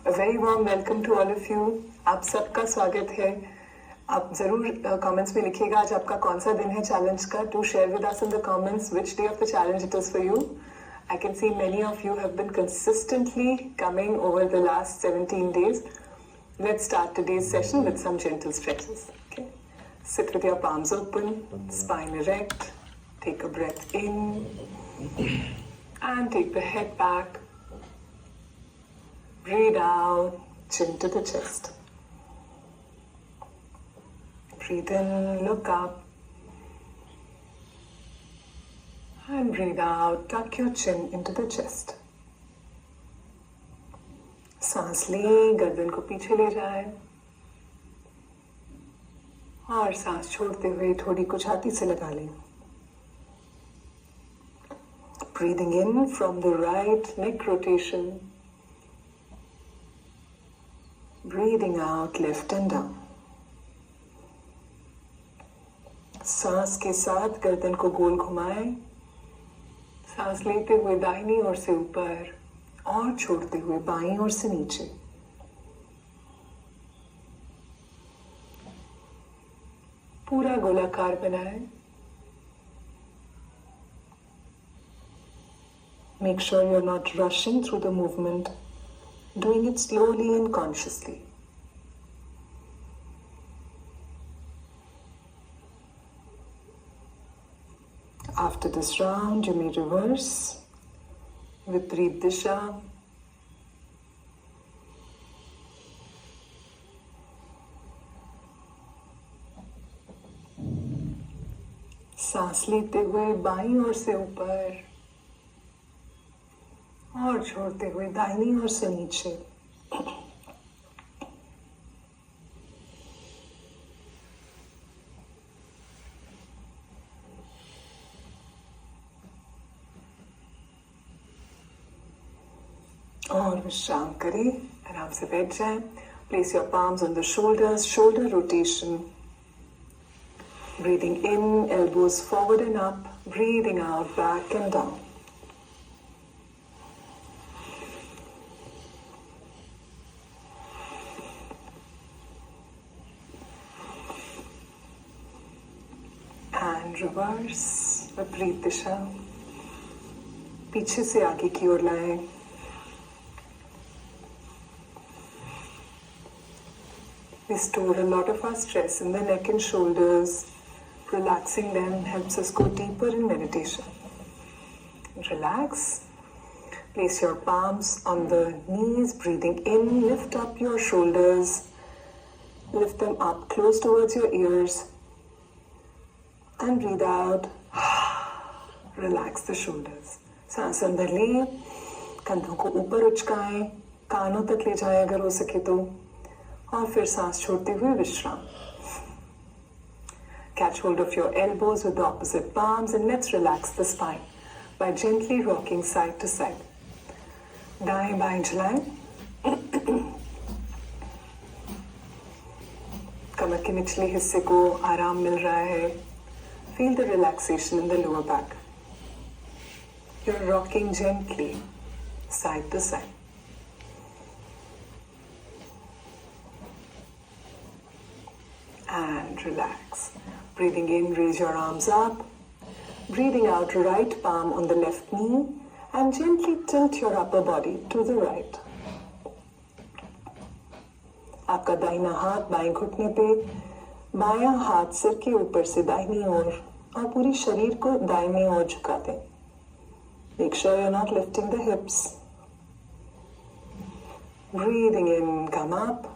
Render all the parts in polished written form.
A very warm welcome to all of you. आप सबका स्वागत है. आप ज़रूर comments में लिखिएगा आज आपका कौन सा दिन है challenge का. Do share with us in the comments which day of the challenge it is for you. I can see many of you have been consistently coming over the last 17 days. Let's start today's session with some gentle stretches. Okay. Sit with your palms open, spine erect. Take a breath in and take the head back. Breathe out, chin to the chest. Breathe in, look up. And breathe out, tuck your chin into the chest. सांस लें, गर्दन को पीछे ले जाए और सांस छोड़ते हुए थोड़ी को छाती से लगा लें. Breathing in from the right neck rotation. Breathing out left and down. सांस के साथ गर्दन को गोल घुमाएं. सांस लेते हुए दाहिनी ओर से ऊपर और छोड़ते हुए बाईं ओर से नीचे. पूरा गोलाकार बनाएं. Make sure you're not rushing through the movement, doing it slowly and consciously. After this round, you may reverse Vipareet Disha. सांस लेते हुए बाईं ओर से ऊपर और छोड़ते हुए दाहिनी ओर से नीचे. और विश्राम करें. आराम से बैठ जाएं. Place your palms on the shoulders, shoulder rotation. Breathing in, elbows forward and up. Breathing out, back and down. And reverse, Vipareet Disha. पीछे से आगे की ओर लाएं. We store a lot of our stress in the neck and shoulders. Relaxing them helps us go deeper in meditation. Relax. Place your palms on the knees. Breathing in, lift up your shoulders. Lift them up close towards your ears. And breathe out. Relax the shoulders. सांस अंदर लें. कंधों को ऊपर उचकाएं. कानों तक ले जाएं अगर हो सके तो. और फिर सांस छोड़ते हुए विश्राम. Catch hold of your elbows with the opposite palms and let's relax the spine by gently rocking side to side. दाएं बाएं झुलाएं. कमर के निचले हिस्से को आराम मिल रहा है. Feel the relaxation in the lower back. You're rocking gently side to side. And relax. Breathing in, raise your arms up. Breathing out, right palm on the left knee and gently tilt your upper body to the right. आपका दाहिना हाथ बाएं घुटने पे, बायां हाथ सिर के ऊपर से दाहिनी ओर और पूरी शरीर को दाहिनी ओर झुका दें. Make sure you're not lifting the hips. Breathing in, come up.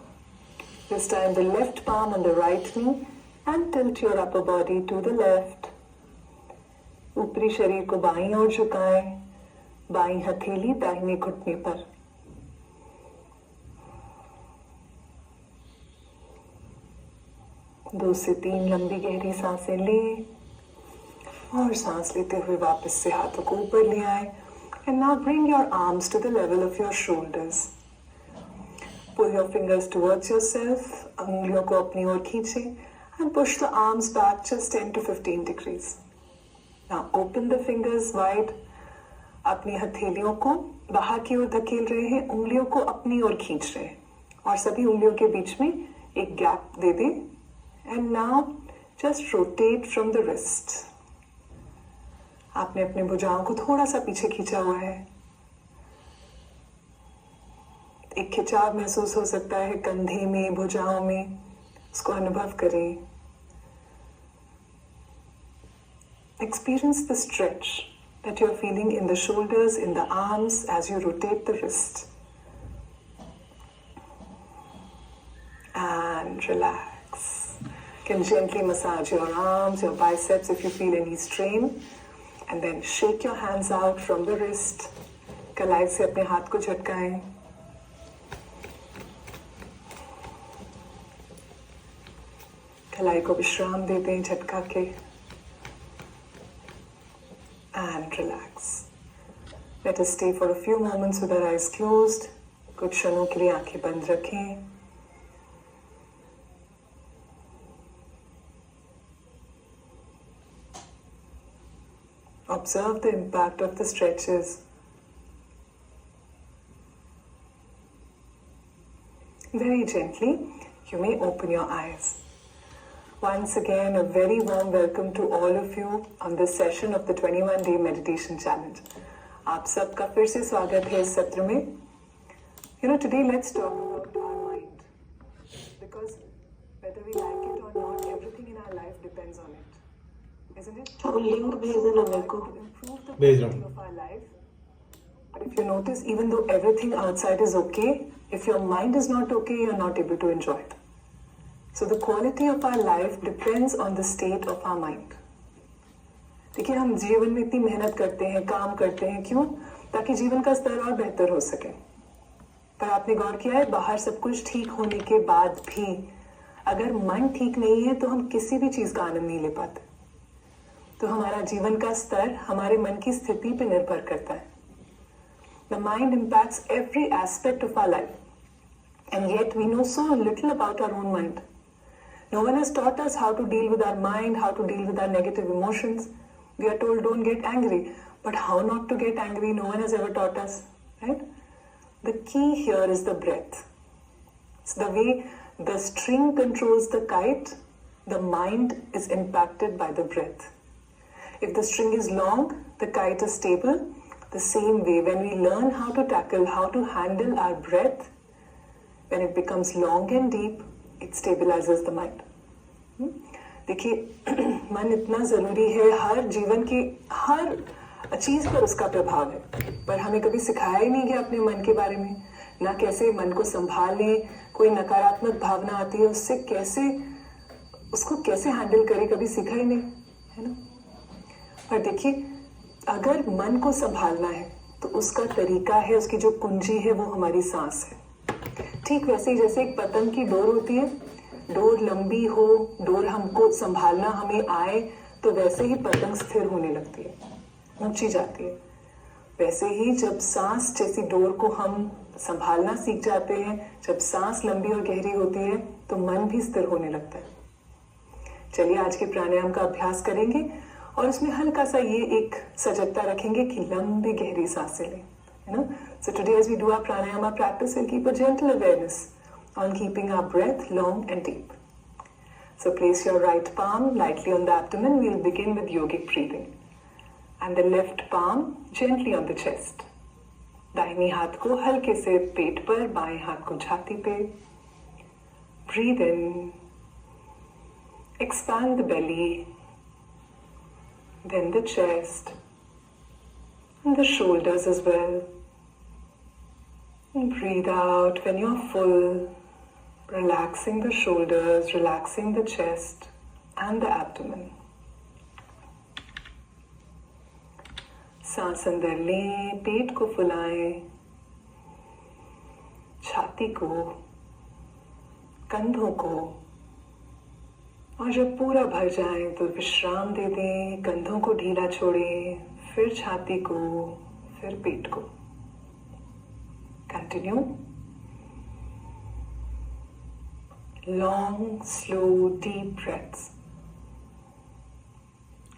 This time the left palm on the right knee and tilt your upper body to the left. ऊपरी शरीर को बाईं ओर झुकाएं. बाईं हथेली दाहिने घुटने पर. दो से तीन लंबी गहरी सांसें लें और सांस लेते हुए वापस से हाथों को ऊपर ले आए. And now bring your arms to the level of your shoulders. Pull your fingers towards yourself. अंगुलियों को अपनी ओर खींचें and push the arms back just 10 to 15 degrees. Now open the fingers wide. अपनी हथेलियों को बाहर की ओर धकेल रहे हैं, उंगलियों को अपनी ओर खींच रहे हैं और सभी उंगलियों के बीच में एक गैप दे दें. And now just rotate from the wrist. आपने अपने भुजाओं को थोड़ा सा पीछे खींचा हुआ है. एक खिंचाव महसूस हो सकता है कंधे में, भुजाओं में. उसको अनुभव करें. Experience the stretch that you are feeling in the shoulders, in the arms as you rotate the wrist. And relax. You can gently massage your arms, your biceps if you feel any strain. And then shake your hands out from the wrist. कलाई से अपने हाथ को झटकाएं. कलाई को विश्राम दे दें झटका के. And relax. Let us stay for a few moments with our eyes closed. कुछ क्षणों के लिए आंखें बंद रखें. Observe the impact of the stretches. Very gently, you may open your eyes. Once again, a very warm welcome to all of you on this session of the 21-day meditation challenge. आप सबका फिर से स्वागत है इस सत्र में. Today let's talk about our mind. Because whether we like it or not, everything in our life depends on it. Isn't it? Link भेज देना मेरे को. भेज रहा हूँ. But if you notice, even though everything outside is okay, if your mind is not okay, you're not able to enjoy it. So the quality of our life depends on the state of our mind. देखिए, हम जीवन में इतनी मेहनत करते हैं, काम करते हैं, क्यों? ताकि जीवन का स्तर और बेहतर हो सके. पर आपने गौर किया है, बाहर सब कुछ ठीक होने के बाद भी अगर मन ठीक नहीं है तो हम किसी भी चीज का आनंद नहीं ले पाते. तो हमारा जीवन का स्तर हमारे मन की स्थिति पे निर्भर करता है. The mind impacts every aspect of our life, and yet we know so little about our own mind. No one has taught us how to deal with our mind, how to deal with our negative emotions. We are told don't get angry, but how not to get angry, no one has ever taught us, right? The key here is the breath. It's the way the string controls the kite, the mind is impacted by the breath. If the string is long, the kite is stable. The same way, when we learn how to tackle, how to handle our breath, when it becomes long and deep, it stabilizes the mind. देखिए, मन इतना ज़रूरी है, हर जीवन की हर चीज़ पर उसका प्रभाव है. पर हमें कभी सिखाया ही नहीं गया अपने मन के बारे में. ना कैसे मन को संभालें, कोई नकारात्मक भावना आती है उससे कैसे, उसको कैसे हैंडल करें, कभी सीखा ही नहीं, है ना. पर देखिए, अगर मन को संभालना है तो उसका तरीका है, उसकी जो कुंजी है वो हमारी सांस है. ठीक वैसे ही जैसे एक पतंग की डोर होती है, डोर लंबी हो, डोर हमको संभालना हमें आए, तो वैसे ही पतंग स्थिर होने लगती है, ऊंची जाती है. वैसे ही जब सांस जैसी डोर को हम संभालना सीख जाते हैं, जब सांस लंबी और गहरी होती है, तो मन भी स्थिर होने लगता है. चलिए आज के प्राणायाम का अभ्यास करेंगे और उसमें हल्का सा ये एक सजगता रखेंगे कि लंबी गहरी सांसें लें, है ना. So today as we do our pranayama practice, we'll keep a gentle awareness on keeping our breath long and deep. So place your right palm lightly on the abdomen. We'll begin with yogic breathing. And the left palm gently on the chest. दाहिनी हाथ को हल्के से पेट पर, बाएं हाथ को छाती पे. Breathe in. Expand the belly. Then the chest. And the shoulders as well. And breathe out when you're full, relaxing the shoulders, relaxing the chest and the abdomen. सांस अंदर लें, पेट को फुलाएं, छाती को, कंधों को, और जब पूरा भर जाए तो विश्राम दे दें. कंधों को ढीला छोड़ें, फिर छाती को, फिर पेट को. Continue. Long, slow, deep breaths.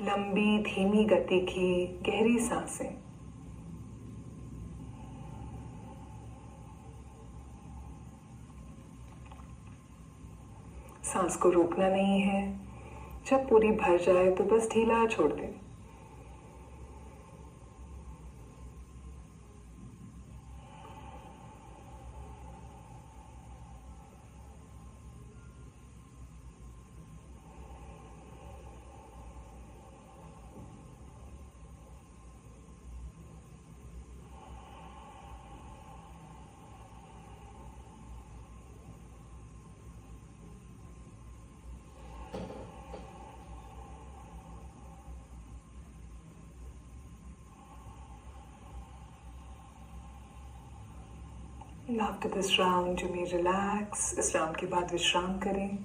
लंबी धीमी गति की गहरी सांसें. सांस को रोकना नहीं है, जब पूरी भर जाए तो बस ढीला छोड़ दें। And after this round, you may relax. इस राउंड के बाद विश्राम करें.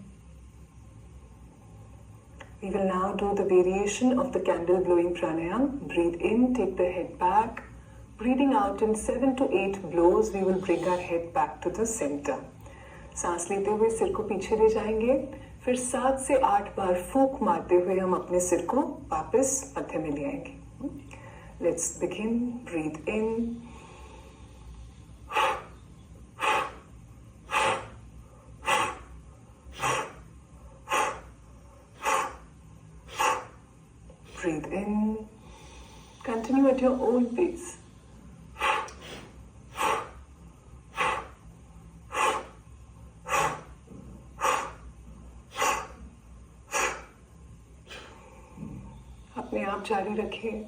We will now do the variation of the candle blowing pranayam. Breathe in, take the head back. Breathing out in 7 to 8 blows, we will bring our head back to the center. सांस लेते हुए सिर को पीछे ले जाएंगे. फिर 7 से 8 बार फूंक मारते हुए हम अपने सिर को वापस मध्य में ले आएंगे. Let's begin. Breathe in. Breathe in. Continue at your own pace. अपने आप जारी रखें.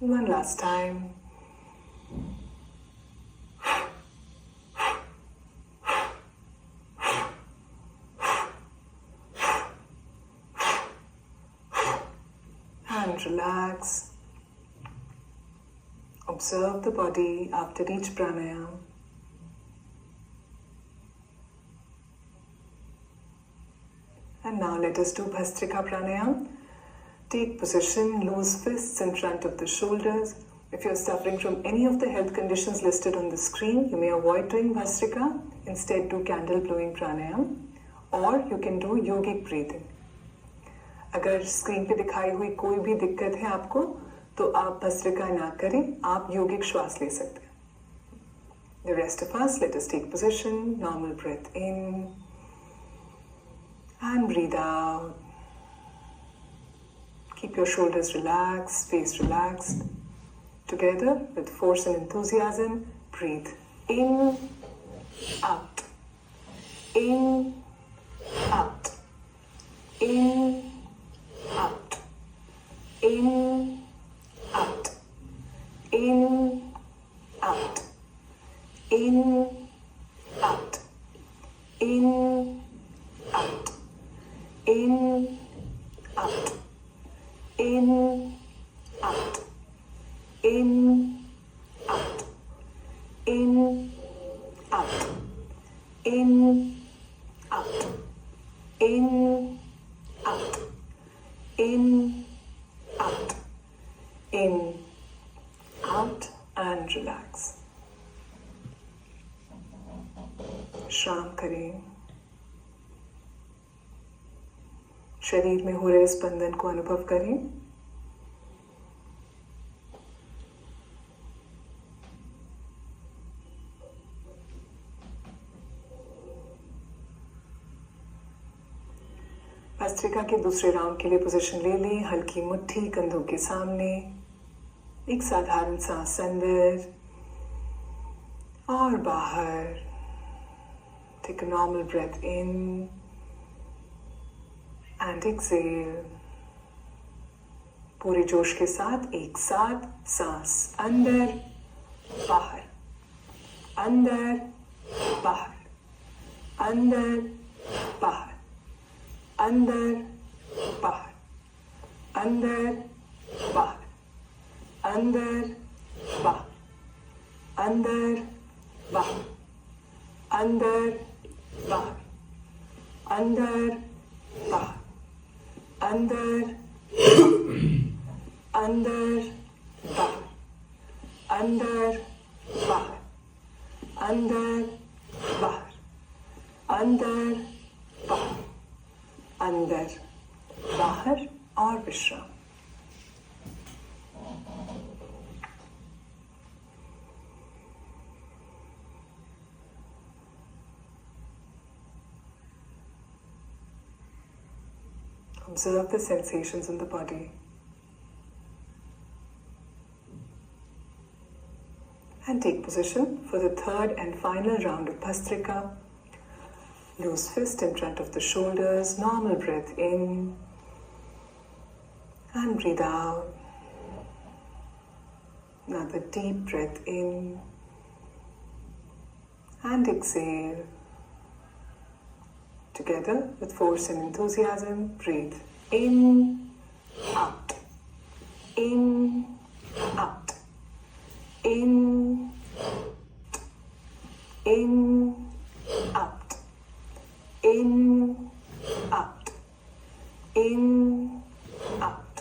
One last time. And relax. Observe the body after each pranayam. And now let us do Bhastrika pranayam. Take position, loose fists in front of the shoulders. If you are suffering from any of the health conditions listed on the screen, you may avoid doing Bhastrika. Instead, do candle blowing pranayam. Or you can do yogic breathing. अगर screen पे दिखाई हुई कोई भी दिक्कत है आपको, तो आप भस्त्रिका ना करें, आप योगिक श्वास ले सकते हैं. The rest of us, let us take position, normal breath in and breathe out. Keep your shoulders relaxed, face relaxed. Together with force and enthusiasm, breathe in, out, in, out, in, out, in, out, in, out, in, out, in, out, in, out, in, out, in, out, in, out, in, out, in, out, in, out, in, out, and relax. विश्राम करें. शरीर में हो रहे स्पंदन को अनुभव करें. भस्त्रिका के दूसरे राउंड के लिए पोजीशन ले लें. हल्की मुट्ठी कंधों के सामने. एक साधारण सांस अंदर और बाहर. Take a normal breath in and exhale. पूरे जोश के साथ एक साथ सांस अंदर बाहर, अंदर बाहर, अंदर बाहर, अंदर बाहर, अंदर बाहर, अंदर बाहर, अंदर बाहर, अंदर बाहर, अंदर बाहर, अंदर अंदर बाहर, अंदर बाहर, अंदर बाहर, अंदर बाहर, अंदर बाहर और विश्राम. Observe the sensations in the body. And take position for the third and final round of Bhastrika. Loose fist in front of the shoulders, normal breath in and breathe out. Another deep breath in and exhale. Together with force and enthusiasm, breathe in, out, in, out, in, in, out, in, out, in, out,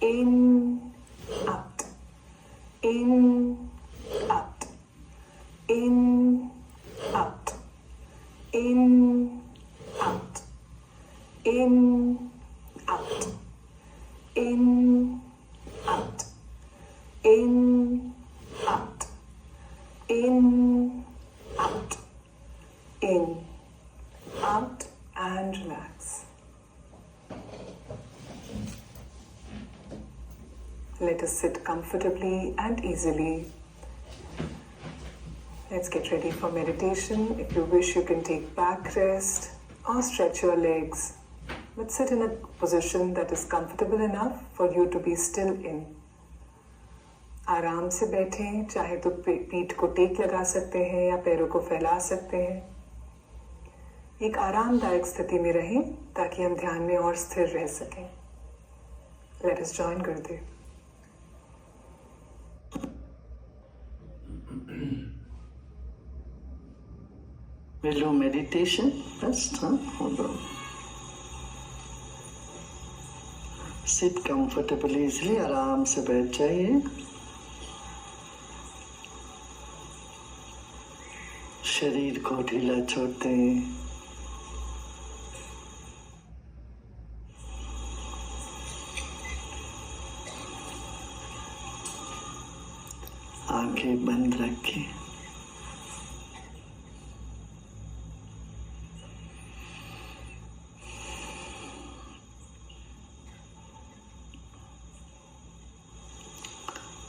in, out, in, out, in, out, in, out, in, out, in, out, in, out, in, out, in, out, and relax. Let us sit comfortably and easily. Let's get ready for meditation. If you wish, you can take back rest or stretch your legs, but sit in a position that is comfortable enough for you to be still in. आराम से बैठें, चाहे तो पीठ को take लगा सकते हैं या पैरों को फैला सकते हैं। एक आरामदायक स्थिति में रहें ताकि हम ध्यान में और स्थिर रह सकें। Let us join Gurudev. We'll do meditation first, Hold on. Sit comfortably, easily, आराम से बैठ जाइए। शरीर को ढीला छोड़ दें। आंखें बंद रखें।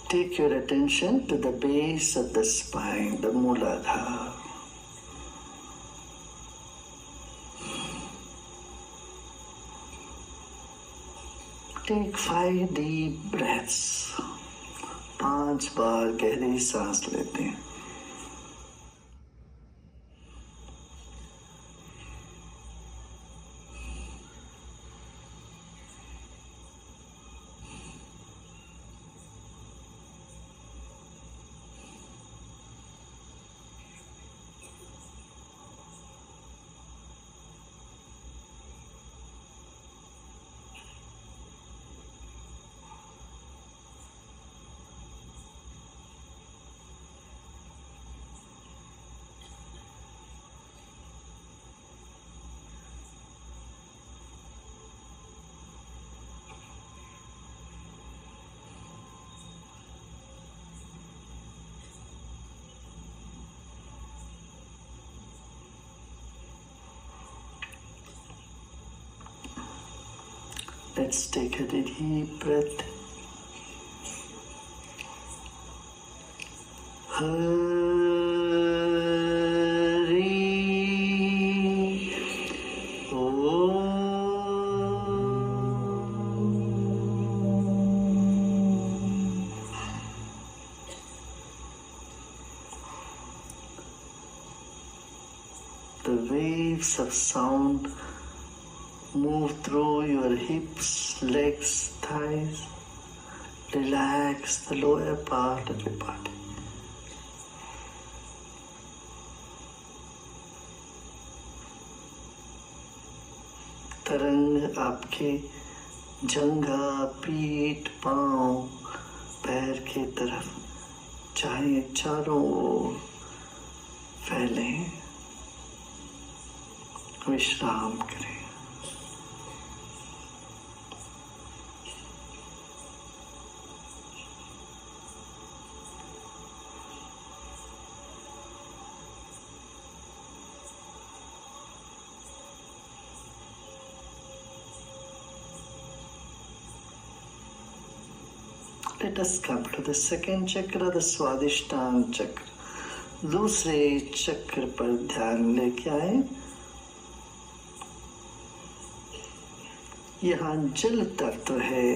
Take your attention to the base of the spine, the Mooladhara. Take 5 deep breaths. 5 बार गहरी सांस लेते हैं। Let's take a deep breath. Hari Om. The waves of sound move through your hips, legs, thighs. Relax the lower part of your body. तरंग आपके जंघा, पीठ, पांव, पैर की तरफ चाहे चारों ओर फैलें, विश्राम करें। let us come to the second chakra, the Swadhisthana चक्र. दूसरे चक्र पर ध्यान लेके आए. यहाँ जल तत्व है.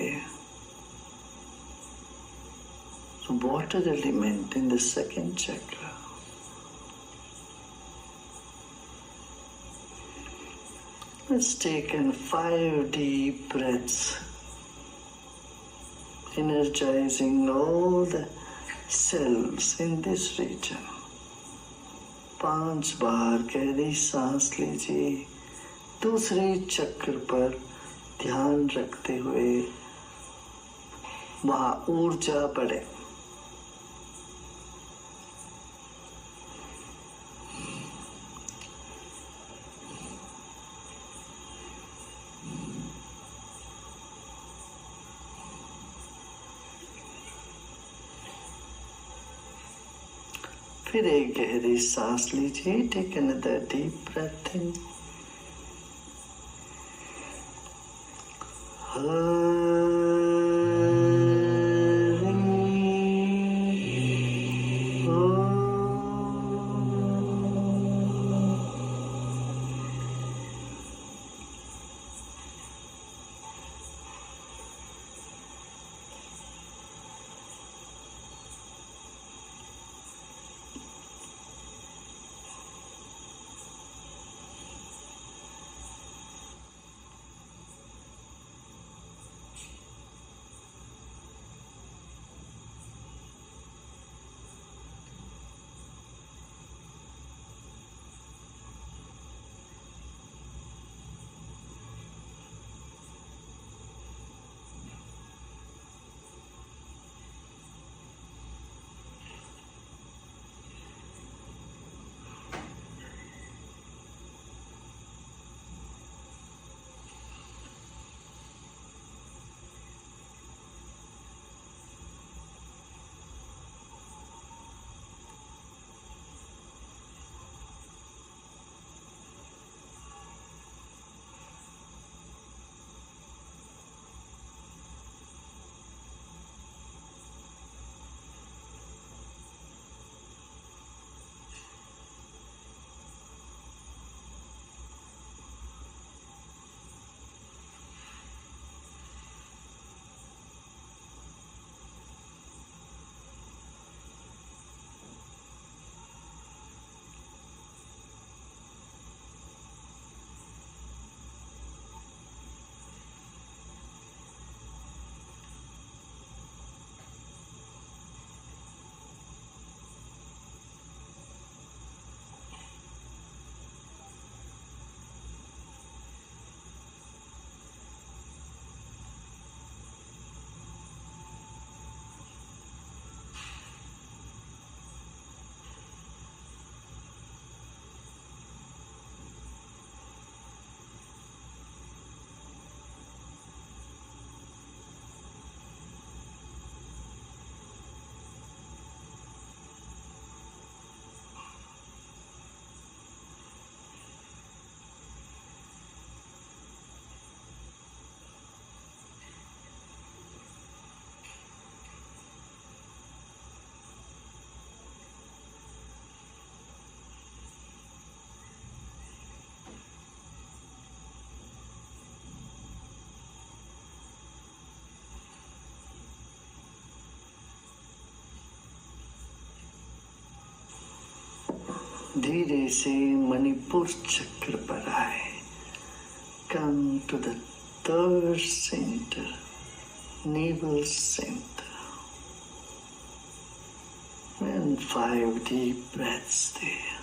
So water element in the second chakra. Let's take in 5 deep breaths, energizing all the cells in this region. 5 बार गहरी सांस लीजिए. दूसरे चक्र पर ध्यान रखते हुए वहाँ ऊर्जा बढ़े. फिर एक गहरी सांस लीजिए. Take another deep breath in. धीरे से मणिपुर चक्र पर आए. Come to the third center, navel center, and 5 deep breaths there.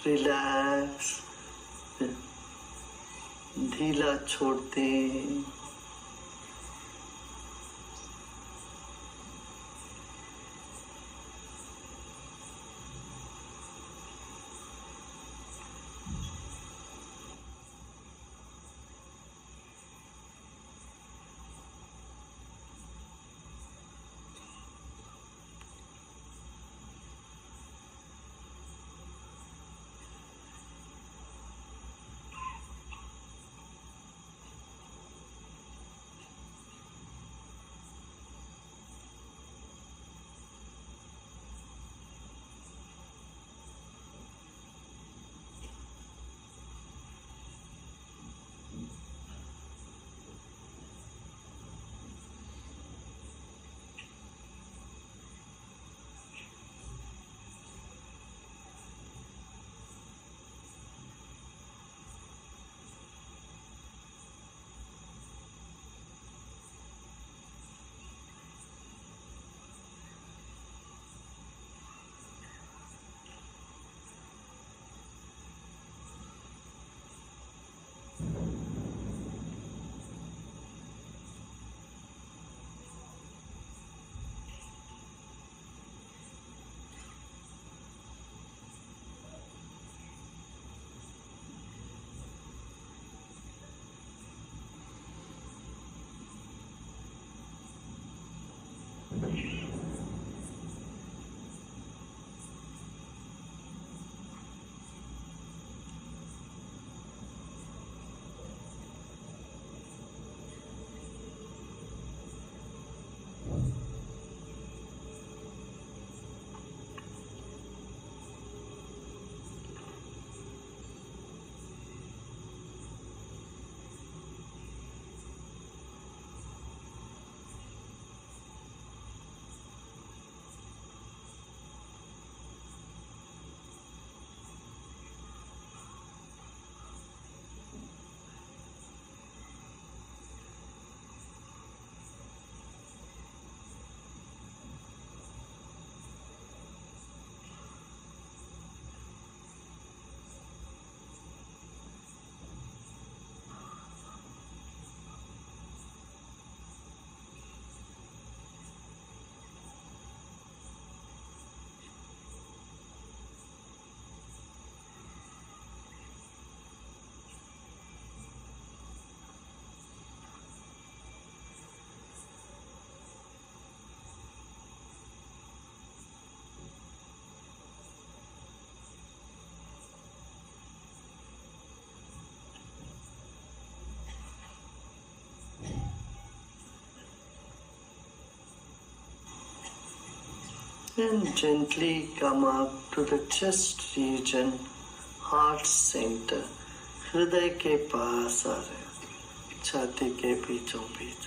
Relax, ढीला छोड़ते, and gently come up to the chest region, heart center, हृदय के पास आ रहे, छाती के बीचों बीच।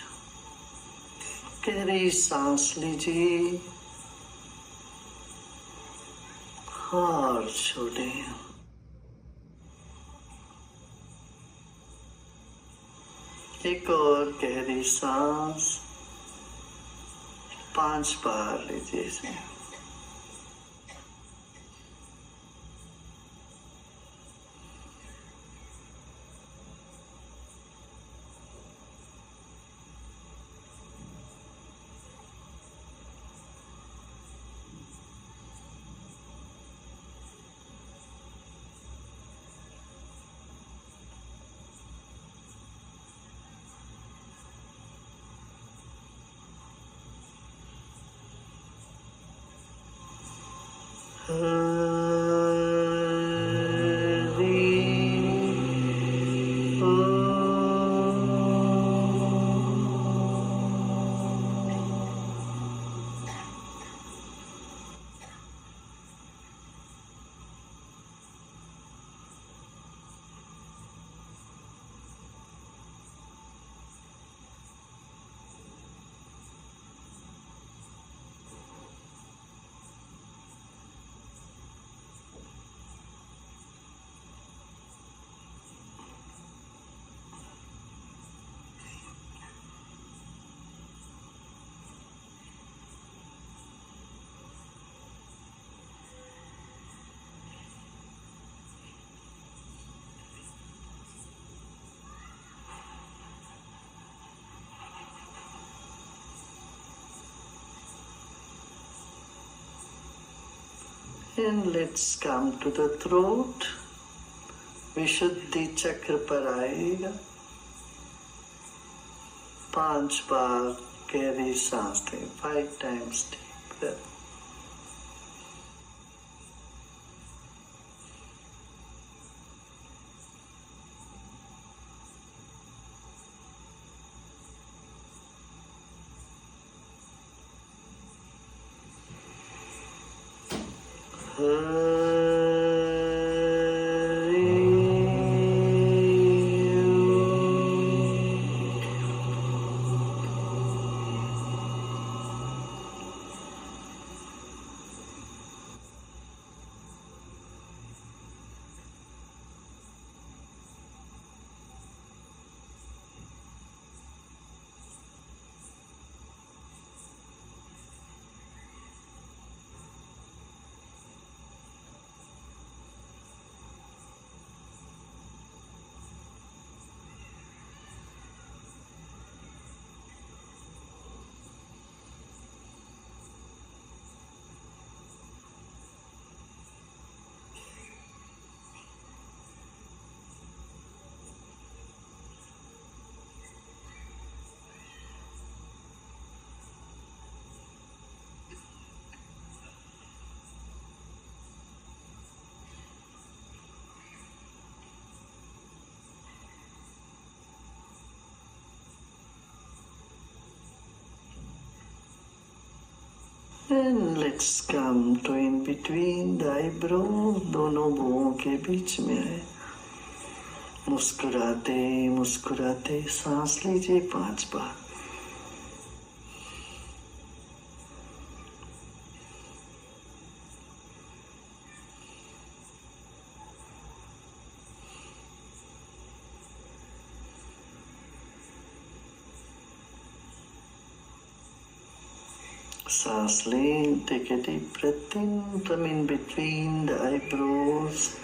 गहरी सांस लीजिए और छोड़िए। एक और गहरी सांस 5 बार लीजिए इसमें। And let's come to the throat. विशुद्धि चक्र पर आएगा. 5 बार गहरी सांस लें. 5 times deep breath. And let's come to in between the eyebrows. दोनों भुवों के बीच में है. मुस्कुराते मुस्कुराते सांस लीजिए 5 बार. सांस लें. Take a deep breath in from in between the eyebrows.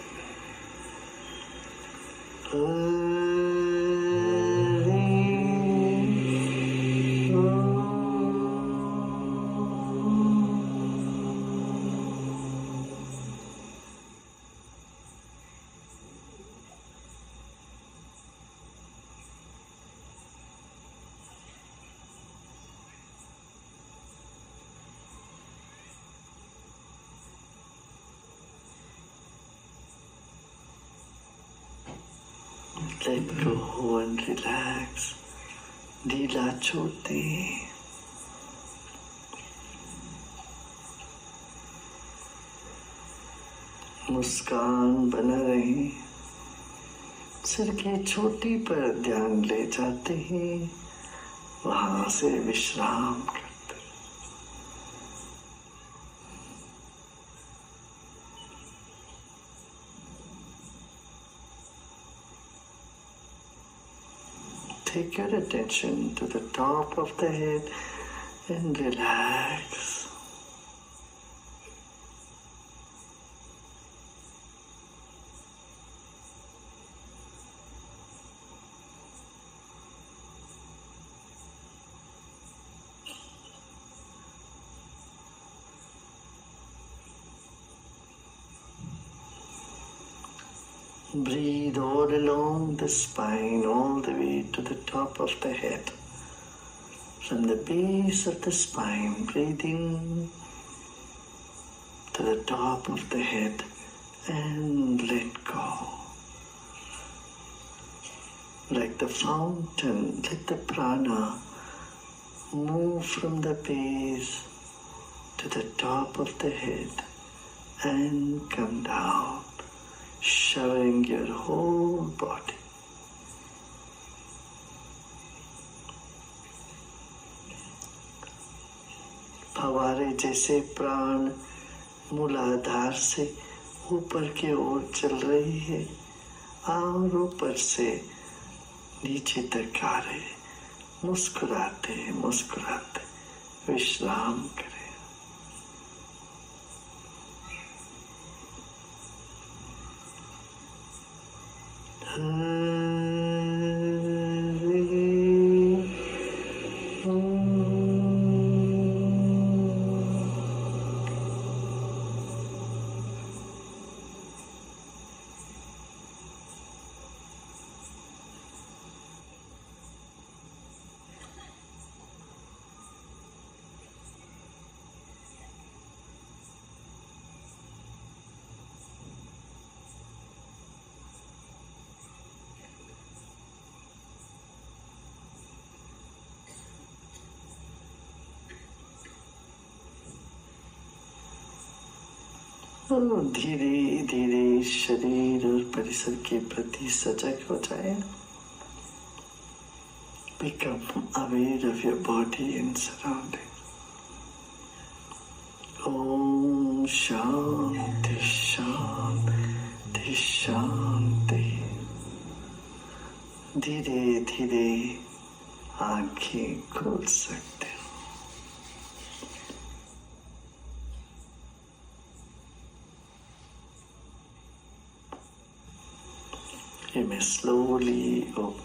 Let go and relax. ढीला छोड़ दें. मुस्कान बना रहे. सिर की चोटी पर ध्यान ले जाते हैं. वहां से विश्राम करते. Take your attention to the top of the head and relax. Breathe all along the spine, all the way to the top of the head. From the base of the spine, breathing to the top of the head and let go. Like the fountain, let the prana move from the base to the top of the head and come down, showering your whole body. फवारे जैसे प्राण मूलाधार से ऊपर की ओर चल रही है और ऊपर से नीचे तक आ रहे. मुस्कुराते मुस्कुराते विश्राम करें. और धीरे धीरे शरीर और परिसर के प्रति सजग हो जाए. Become aware of your body and surroundings. Om Shanti Shanti Shanti. धीरे धीरे आंखें खोल सकते हो. You may slowly open